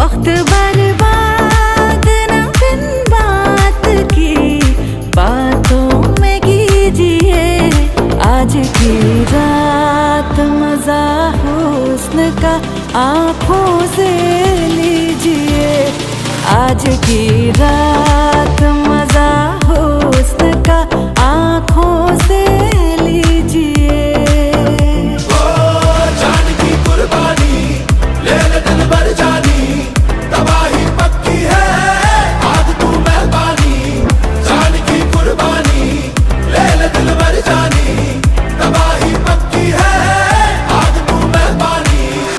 वक्त बर्बाद न बिन बात की बातों में कीजिए। आज की रात मजा हुस्न का आँखों से लीजिए। आज की रात